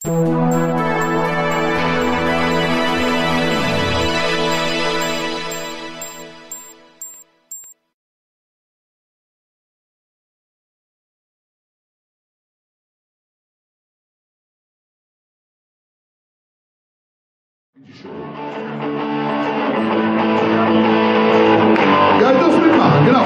Ja, ich darf mitmachen, genau.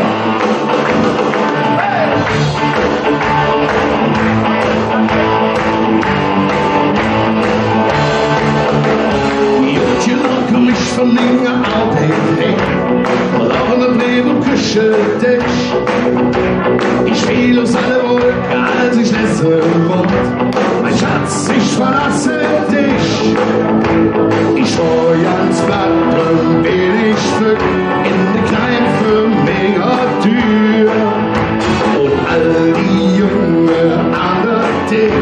Je lachen mich van dingen altijd heen. We lachen het leven op kussentisch. Ich spiel aus aller Wolken, als ich lese Wort. Mein Schatz, ich verlasse dich. Ich freu ans Blatt und will ich Glück in die Kneipe mega Tür. Und all die Junge an der Tick,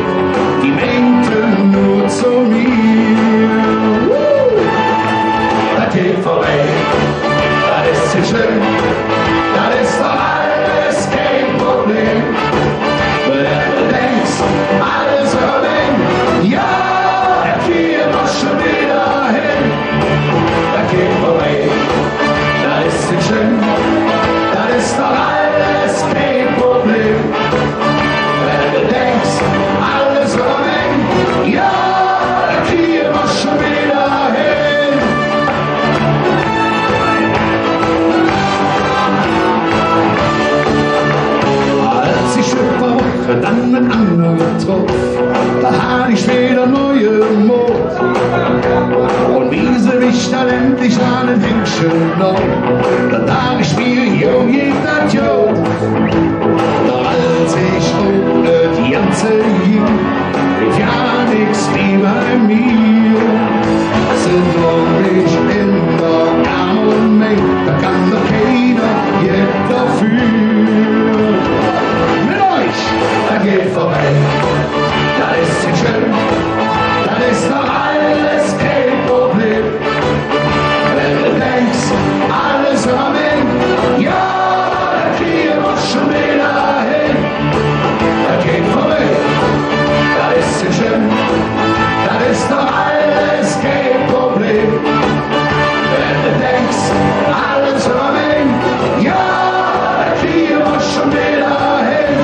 die winkten nur zu mir. Das geht vorbei, das ist nicht schlimm, das ist doch alles kein Problem. Wenn du denkst, alles verwendet, ja, er kriegt doch schon wieder hin. Das geht vorbei, das ist nicht schlimm, das ist doch alles kein Problem. Wenn du denkst, alles verwendet, ja, er kriegt doch schon wieder hin. Als ich eine Woche dann mit anderen troff, da hatte ich wieder neue Mut. Und wie sie mich dann endlich an den Hängchen noch, da dachte ich mir, jo, jeder Idiot. Doch als ich ohne die ganze ging, lief ja nix wie bei mir. Sind doch nicht immer arm und Meng, da kann doch keiner jetzt dafür. Mit euch, da geht vorbei, das ist nicht schlimm, das ist doch alles kein Problem. Wenn du denkst, alles am Ende, ja, da kriegen wir schon wieder hin. Das geht vorbei, das ist nicht schlimm, das ist doch alles kein Problem. Wenn du denkst, alles am Ende, ja, da kriegen wir schon wieder hin.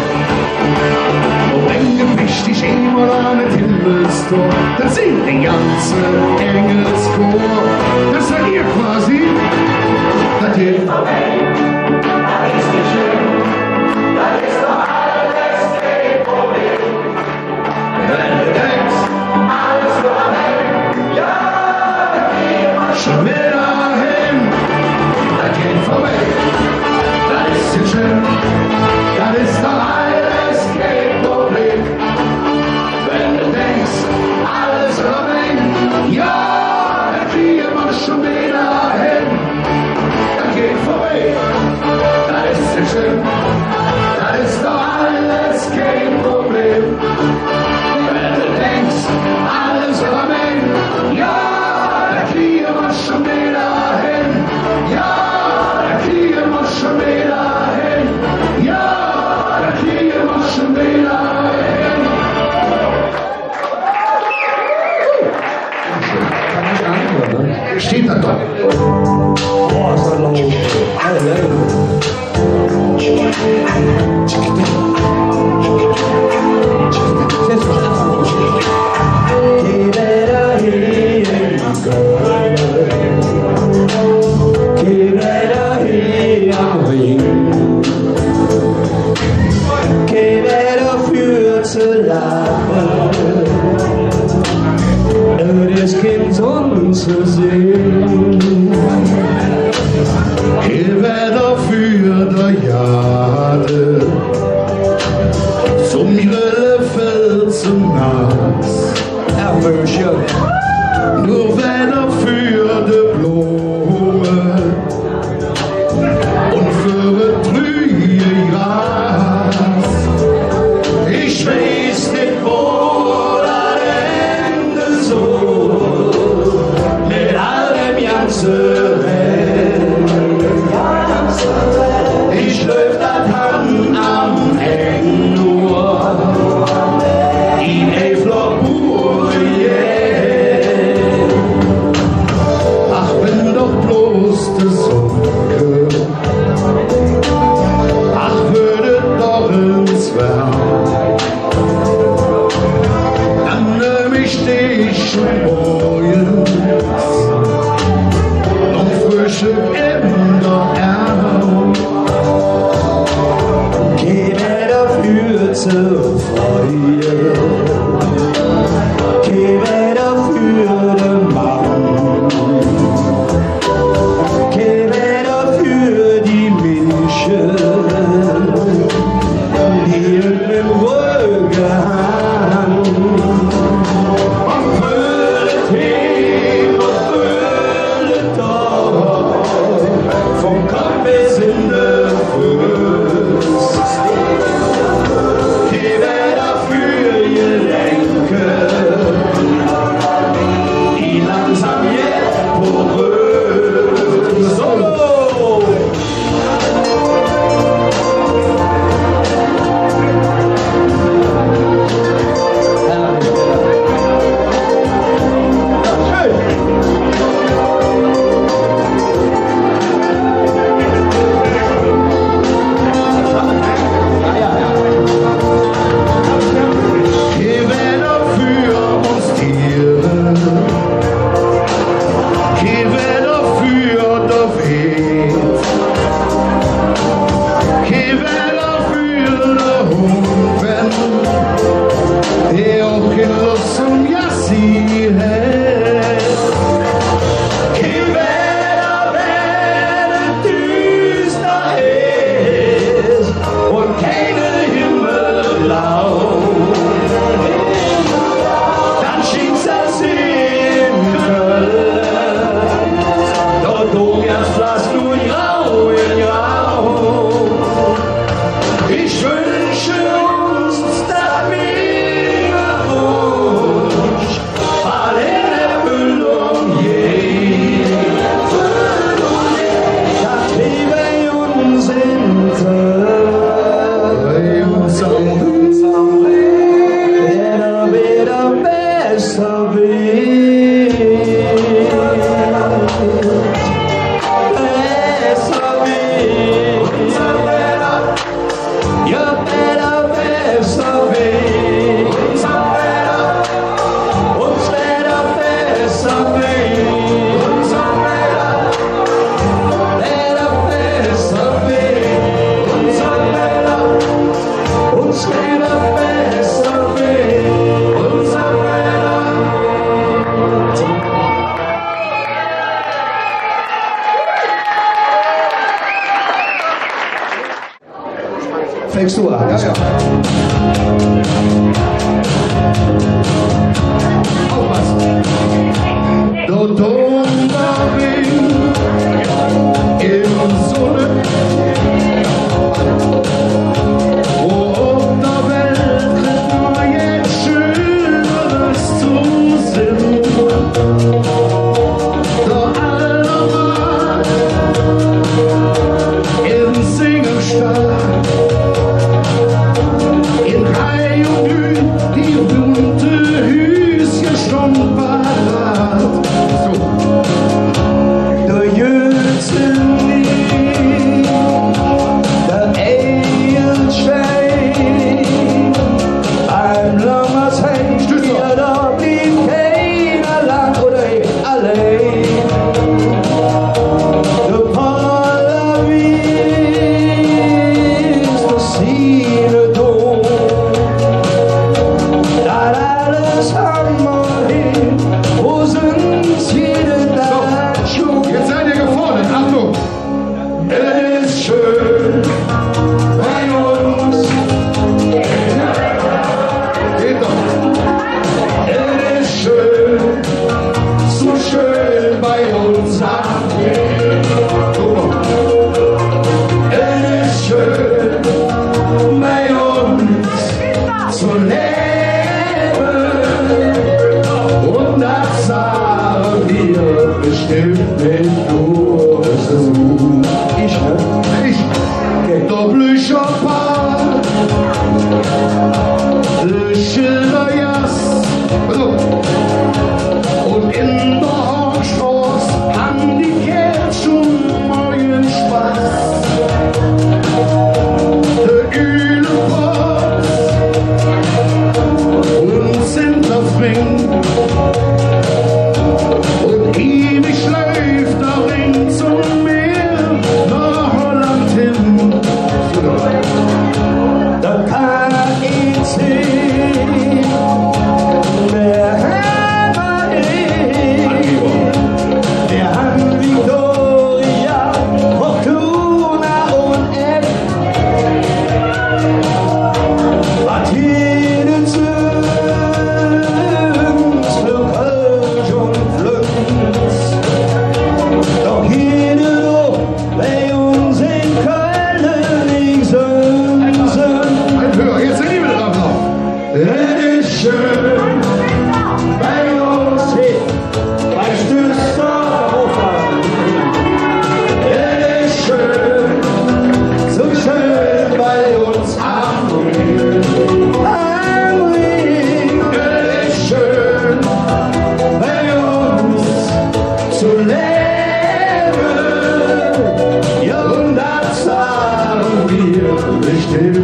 Und wenn wichtig immer an den Himmelstor, da singt den ganzen Engelschor. Das seid ihr quasi. Das geht vorbei, das ist nicht schlimm, das ist doch alles kein Problem. Wenn du denkst, alles nur am Ende, ja, da kriegen wir schon wieder hin. Das geht vorbei, das ist nicht schlimm, das ist doch alles kein Problem. Wenn du denkst, alles nur am Ende, ja, da kriegen wir schon wieder hin. Das geht vorbei, das ist nicht schlimm, das ist doch alles kein Problem. Wenn du denkst, alles am Ende, ja, da kriegen wir schon wieder hin. Ja, da kriegen wir schon wieder hin. Ja, da kriegen wir schon wieder hin. Steht da doch. Boah, ist das laut. Das Kind Sonnen zu sehen. Ihr werdet für die Jahre zum ihre Felsen nass. Nur wenn er für die Blume und für das trüge Gras. Ich weiß nicht, wo das Ende so mit all den wärmt. Dann nehm ich dich morgens und Frühstück in der Erde. Geh wieder für zu Freude, geh wieder für den Mann, geh wieder für die Menschen, die in den Rücken haben. Und fülle Tee und fülle Tag, vom Kopf bis in den Fuß. Geh wieder für ihr Lenken, die langsam jetzt berührt. Solo! Fängst du an? Ja. Aufpassen. Dort unterwegs im Sonne, wo auf der Welt nur jetzt Schöneres zu sehen. Doch allemal in Singelstadt. Die bunte Hüschen schon parat. So. Der Jüngste nicht.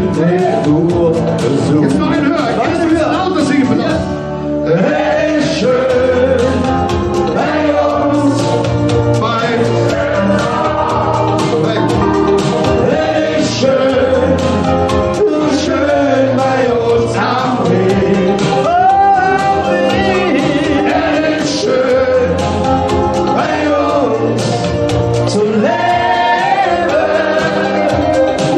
bestimmt nicht nur so. Jetzt noch ein höher, jetzt ein bisschen lauter singen bitte. Hey, schön bei uns. Hey, schön, du schön bei uns am Weg. Hey, schön bei uns zu leben.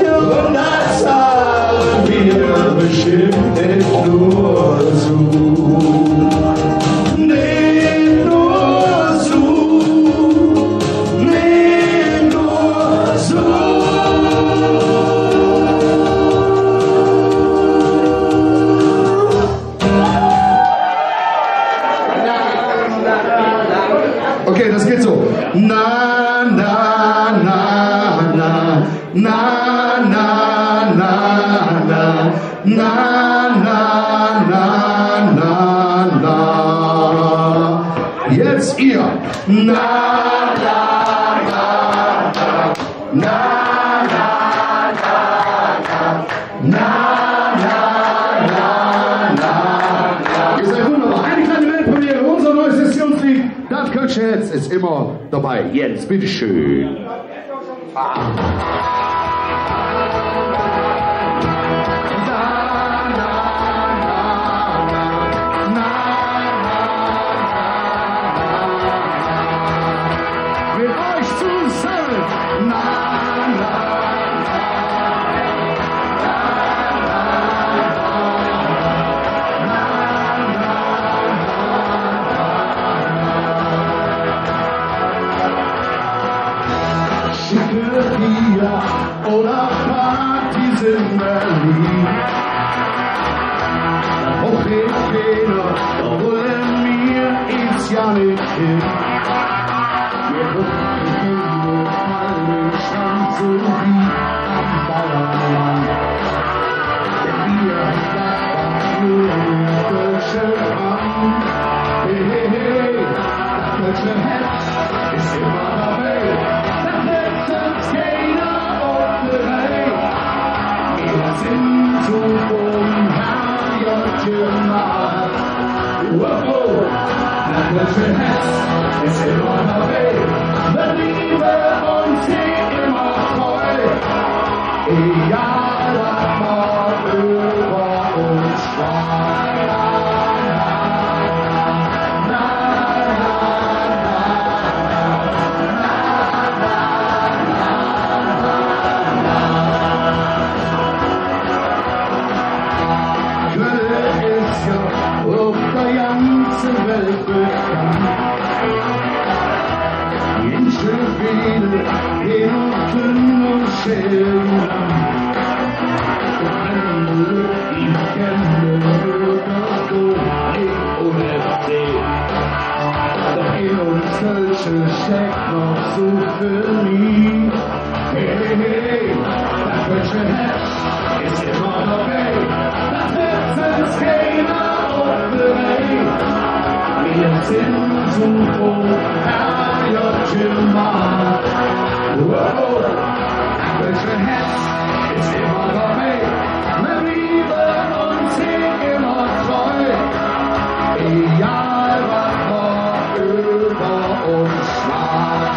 Und das haben wir bestimmt nicht nur so. Okay, das geht so. Na, na, na, na, na, na, na, na, na, na, na, na, na. Jetzt ihr. Na, na, na, na, na, na, na, na, na. Ihr seid wunderbar. Eine kleine Weltpremiere, unser neues Sessionslied. Das Kölsche Herz ist immer dabei. Jens, bitteschön. Mit euch zusammen. Oder Partys in Berlin. Auch den Fehler, obwohl mir ist ja nicht hin. Wir gucken in den Fallen stand so wie am Ballermann. Denn wir haben nur den deutschen Mann. Hey, hey, hey, das deutsche Herz ist immer dabei. Das lässt uns keiner. Wir sind so unheimlich. Wow, das deutsche Herz ist immer dabei. Wir lieben uns immer treu. Egal, was man über uns schreibt. Welt bekannt. In Schönwede, Hinten und Schälland. Ich kenne nur das Dom und erzählt. Doch in uns Kölsche steckt noch so viel nie. Hey, hey, hey, das Kölsche Herz ist immer dabei. Das wird uns keiner aufgeregt. Wir sind so froh, Herr Jotschelmann. Wow, das deutsche Herz ist immer dabei. Wir lieben uns immer treu. Egal, was man über uns schreibt.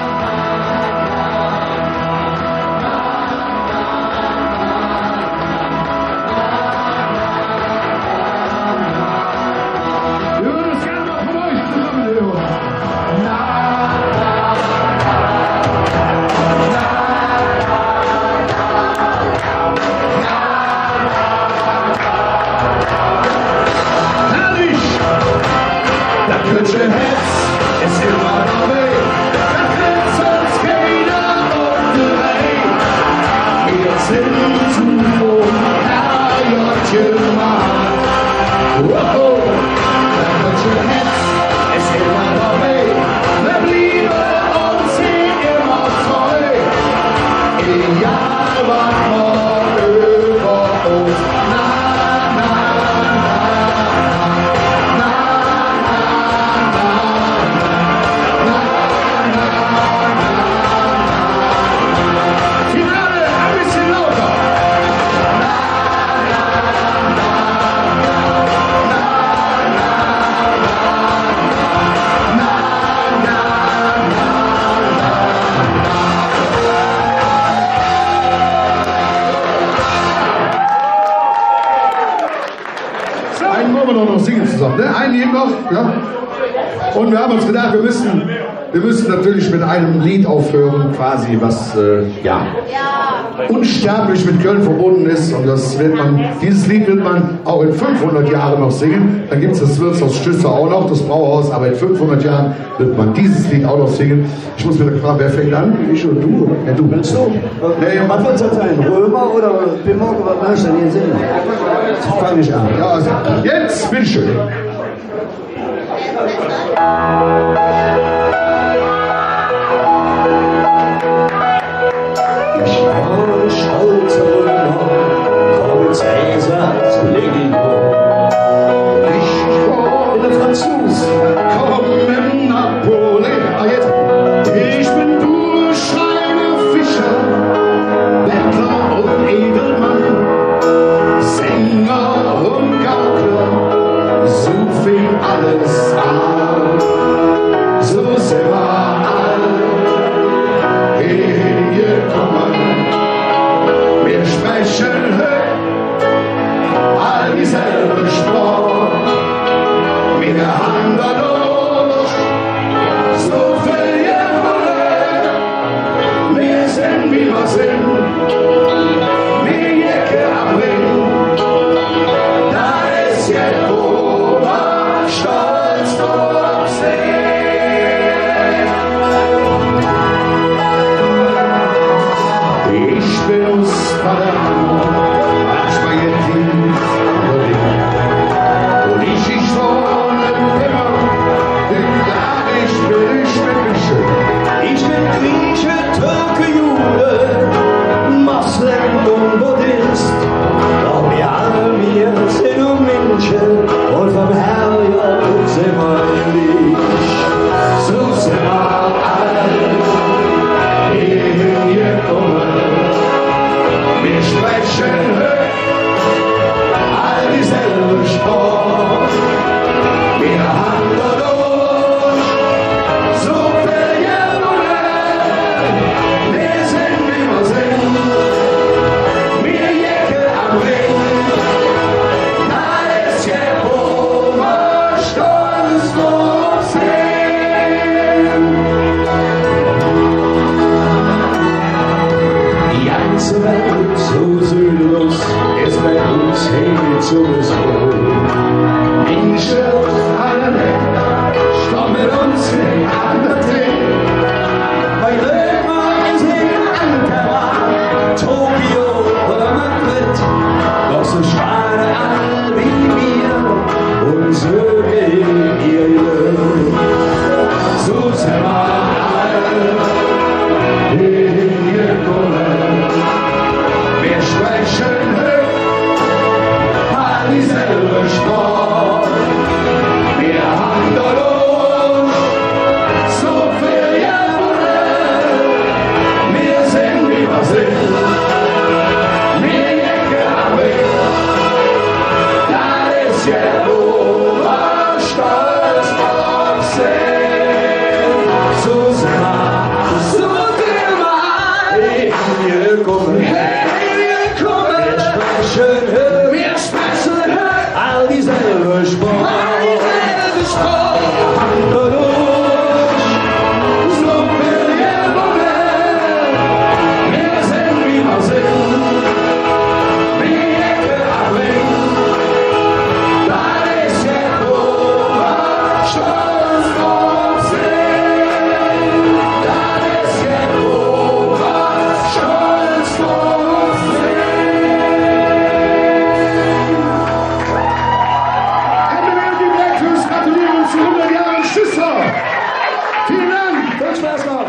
Kölsche Herz ist immer dabei, das lässt uns keiner unterwegs. Wir sind zu froh, Herr Jotschelmann. Wow, das Kölsche Herz ist immer dabei, wir blieben uns immer treu. Egal, was man über uns wollen wir doch noch singen zusammen, ne? Ein Lied noch, ja? Und wir haben uns gedacht, wir müssen natürlich mit einem Lied aufhören, quasi, was, ja, unsterblich mit Köln verbunden ist. Und dieses Lied wird man auch in 500 Jahren noch singen. Dann gibt es das Wirtshaus Stüsser auch noch, das Brauhaus, aber in 500 Jahren wird man dieses Lied auch noch singen. Ich muss mir fragen, wer fängt an? Ich oder du? Oder? Ja, du. Willst du? Nee, was willst du sein? Römer oder Bimmer? Was möchtest du denn hier singen? Fang ich an. Ja, also, jetzt, bitteschön. Ich war stolzer Römer, komm ins Elsass, Legion. Ich war der Franzos, komm im Napoleon. Ah, jetzt. Ich bin Durchschreiner, Fischer, Bettler und Edelmann, Sänger und Gaukler, so fing alles an. So sind wir alle hingekommen. Wir sprechen all dieselbe Sprache. Wir haben dadurch so viel gewonnen. Wir sind wie wir sind. Wir Jacke abbringen. Da ist jetzt Ober stolz drauf sehen. Ich bin aus Paderborn, an Spaghetti und ich wohne immer, ja, ich bin schön. Ich bin Grieche, Türke, Jude, Moslem und Buddhist. Doch wir alle, wir sind um Menschen und vom Herrgott sind wir nicht. So sind wir alle hingekommen. Wir sprechen all dieselbe Sprache. Wir haben dadurch so viel gewonnen. Wir sind wie wir sind. Wir Jacke am Ring. Da ist jetzt Ober stolz drauf sehen. Die ganze Welt so südlos ist bei uns hingezogen. Menschen aus allen Ländern stammen uns in andere Tränen. Bei Römer in Ankara, Tokio oder Madrid, doch so schade all wie wir und so gehen ihr Leben. So sind wir alle hingekommen. Wir sprechen all dieselbe Sprache. Wir haben dadurch so viel gewonnen. Wir sind wie wir sind. Wir Jacke am Ring. Da ist ja Ober stolz drauf sehen. So sind wir Hingekommen, wir sprechen all dieselbe Sprache. Hand dadurch, so viel gewonnen. Wir sind wie wir sind. Wir Jacke am Ring. Da ist ja Ober stolz drauf sehen. Da ist ja Ober stolz drauf sehen. Gratulieren zu 100 Jahren Stüsser. Vielen Dank. viel Spaß noch.